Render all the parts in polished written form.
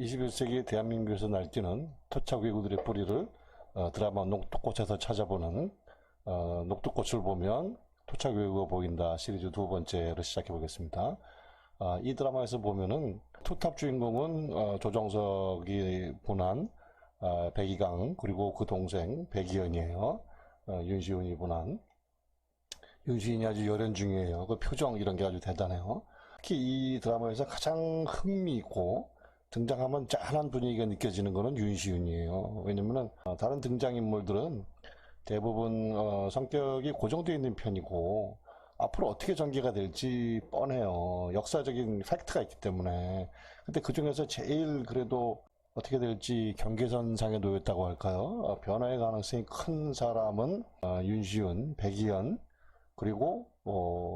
21세기 대한민국에서 날뛰는 토착 외구들의 뿌리를 드라마 녹두꽃에서 찾아보는 녹두꽃을 보면 토착 외구가 보인다 시리즈 두 번째를 시작해 보겠습니다. 이 드라마에서 보면은 투탑 주인공은 조정석이 분한 백이강 그리고 그 동생 백이연이에요. 윤시훈이 분한. 윤시훈이 아주 열연중이에요. 그 표정 이런 게 아주 대단해요. 특히 이 드라마에서 가장 흥미있고 등장하면 짠한 분위기가 느껴지는 거는 윤시훈이에요. 왜냐면은 다른 등장인물들은 대부분 성격이 고정되어 있는 편이고 앞으로 어떻게 전개가 될지 뻔해요. 역사적인 팩트가 있기 때문에. 근데 그 중에서 제일 그래도 어떻게 될지 경계선상에 놓였다고 할까요? 변화의 가능성이 큰 사람은 윤시훈, 백이연, 그리고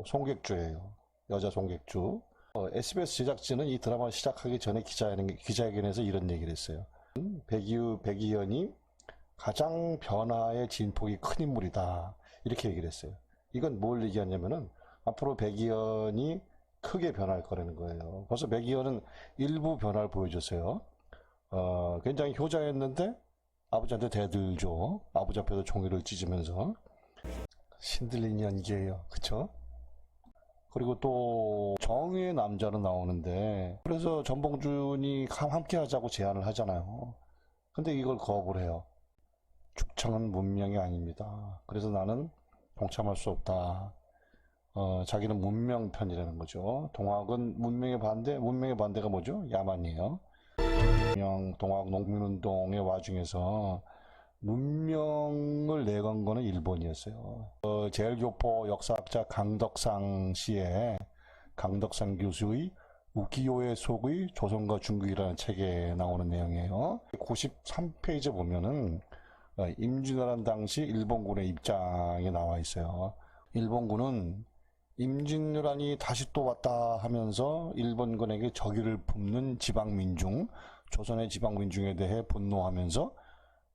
송객주예요. 여자 송객주. SBS 제작진은 이 드라마 시작하기 전에 기자회견에서 이런 얘기를 했어요. 백이연이 가장 변화의 진폭이 큰 인물이다. 이렇게 얘기를 했어요. 이건 뭘 얘기하냐면은 앞으로 백이연이 크게 변할 거라는 거예요. 벌써 백이연은 일부 변화를 보여줬어요. 굉장히 효자였는데 아버지한테 대들죠. 아버지 앞에서 종이를 찢으면서. 신들린 연기예요. 그쵸? 그리고 또 정의의 남자로 나오는데 그래서 전봉준이 함께 하자고 제안을 하잖아요. 근데 이걸 거부를 해요. 죽창은 문명이 아닙니다. 그래서 나는 동참할 수 없다. 자기는 문명 편이라는 거죠. 동학은 문명의 반대, 문명의 반대가 뭐죠? 야만이에요. 동학 농민운동의 와중에서 문명을 내건 거는 일본이었어요. 제일교포 역사학자 강덕상 씨의 강덕상 교수의 우키요의 속의 조선과 중국이라는 책에 나오는 내용이에요. 93페이지에 보면은 임진왜란 당시 일본군의 입장이 나와 있어요. 일본군은 임진왜란이 다시 또 왔다 하면서 일본군에게 적의를 품는 지방민중, 조선의 지방민중에 대해 분노하면서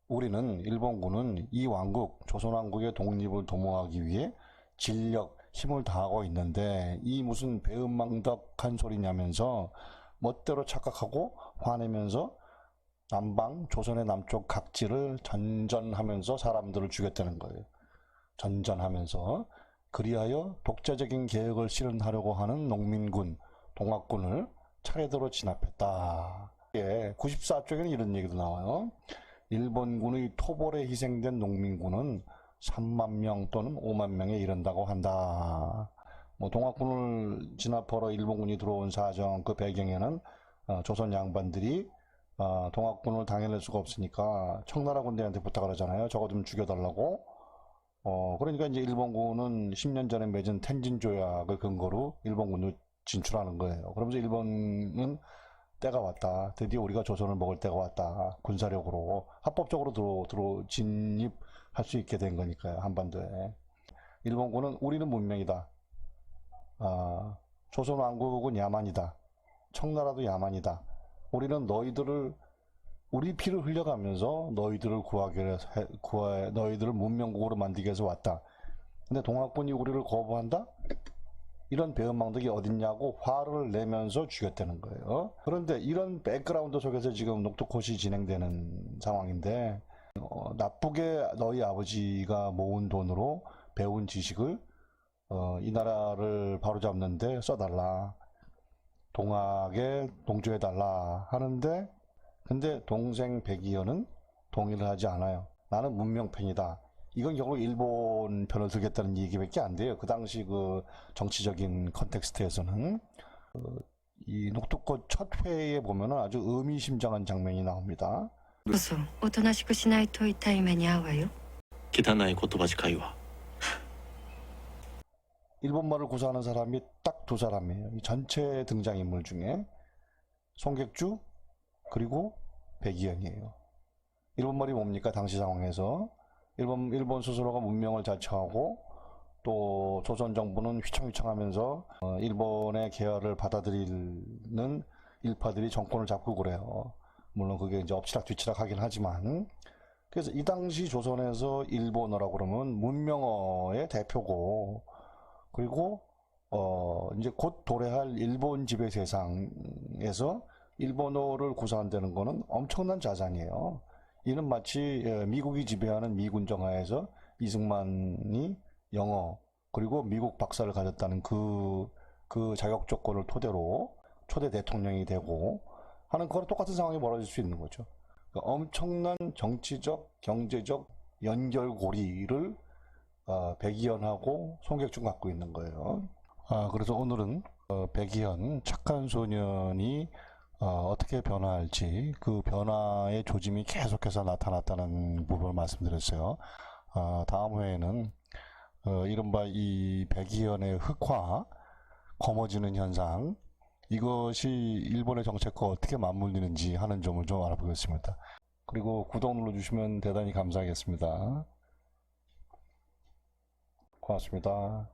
우리는 일본군은 이 왕국, 조선왕국의 독립을 도모하기 위해 진력, 힘을 다하고 있는데 이 무슨 배은망덕한 소리냐면서 멋대로 착각하고 화내면서 남방, 조선의 남쪽 각지를 전전하면서 사람들을 죽였다는 거예요. 전전하면서. 그리하여 독자적인 계획을 실현하려고 하는 농민군, 동학군을 차례대로 진압했다. 94쪽에는 이런 얘기도 나와요. 일본군의 토벌에 희생된 농민군은 3만 명 또는 5만 명에 이른다고 한다. 동학군을 진압하러 일본군이 들어온 사정 그 배경에는 조선 양반들이 동학군을 당해낼 수가 없으니까 청나라 군대한테 부탁을 하잖아요. 저거 좀 죽여달라고. 그러니까 이제 일본군은 10년 전에 맺은 텐진 조약을 근거로 일본군을 진출하는 거예요. 그러면서 일본은 때가 왔다. 드디어 우리가 조선을 먹을 때가 왔다. 군사력으로 합법적으로 진입할 수 있게 된 거니까요. 한반도에. 일본군은 우리는 문명이다. 조선 왕국은 야만이다. 청나라도 야만이다. 우리는 우리 피를 흘려가면서 너희들을 너희들을 문명국으로 만들기 위해서 왔다. 근데 동학군이 우리를 거부한다? 이런 배은망덕이 어딨냐고 화를 내면서 죽였다는 거예요. 그런데 이런 백그라운드 속에서 지금 녹두꽃이 진행되는 상황인데 나쁘게 너희 아버지가 모은 돈으로 배운 지식을 이 나라를 바로잡는데 써달라. 동학에 동조해달라 하는데 근데 동생 백이연은 동의를 하지 않아요. 나는 문명편이다. 이건 결국 일본 편을 들겠다는 얘기밖에 안 돼요. 그 당시 그 정치적인 컨텍스트에서는. 이 녹두꽃 첫 회에 보면은 아주 의미심장한 장면이 나옵니다. こそおとなしくしないと痛い目に遭うわよ。汚い言葉遣いは 일본말을 구사하는 사람이 딱 두 사람이에요. 이 전체 등장인물 중에 송객주 그리고 백이연이에요. 일본말이 뭡니까? 당시 상황에서 일본 스스로가 문명을 자처하고 또 조선 정부는 휘청휘청하면서 일본의 계열을 받아들이는 일파들이 정권을 잡고 그래요. 물론 그게 이제 엎치락뒤치락 하긴 하지만 그래서 이 당시 조선에서 일본어라고 그러면 문명어의 대표고 그리고 이제 곧 도래할 일본 지배 세상에서 일본어를 구사한다는 것은 엄청난 자산이에요. 이는 마치 미국이 지배하는 미군정 하에서 이승만이 영어 그리고 미국 박사를 가졌다는 그 자격 조건을 토대로 초대 대통령이 되고 하는 거랑 똑같은 상황이 벌어질 수 있는 거죠. 그러니까 엄청난 정치적, 경제적 연결고리를 백이현하고 송객중 갖고 있는 거예요. 그래서 오늘은 백이현 착한 소년이 어떻게 변화할지 그 변화의 조짐이 계속해서 나타났다는 부분을 말씀드렸어요. 다음 회에는 이른바 이 백이현의 흑화, 검어지는 현상, 이것이 일본의 정책과 어떻게 맞물리는지 하는 점을 좀 알아보겠습니다. 그리고 구독 눌러주시면 대단히 감사하겠습니다. 고맙습니다.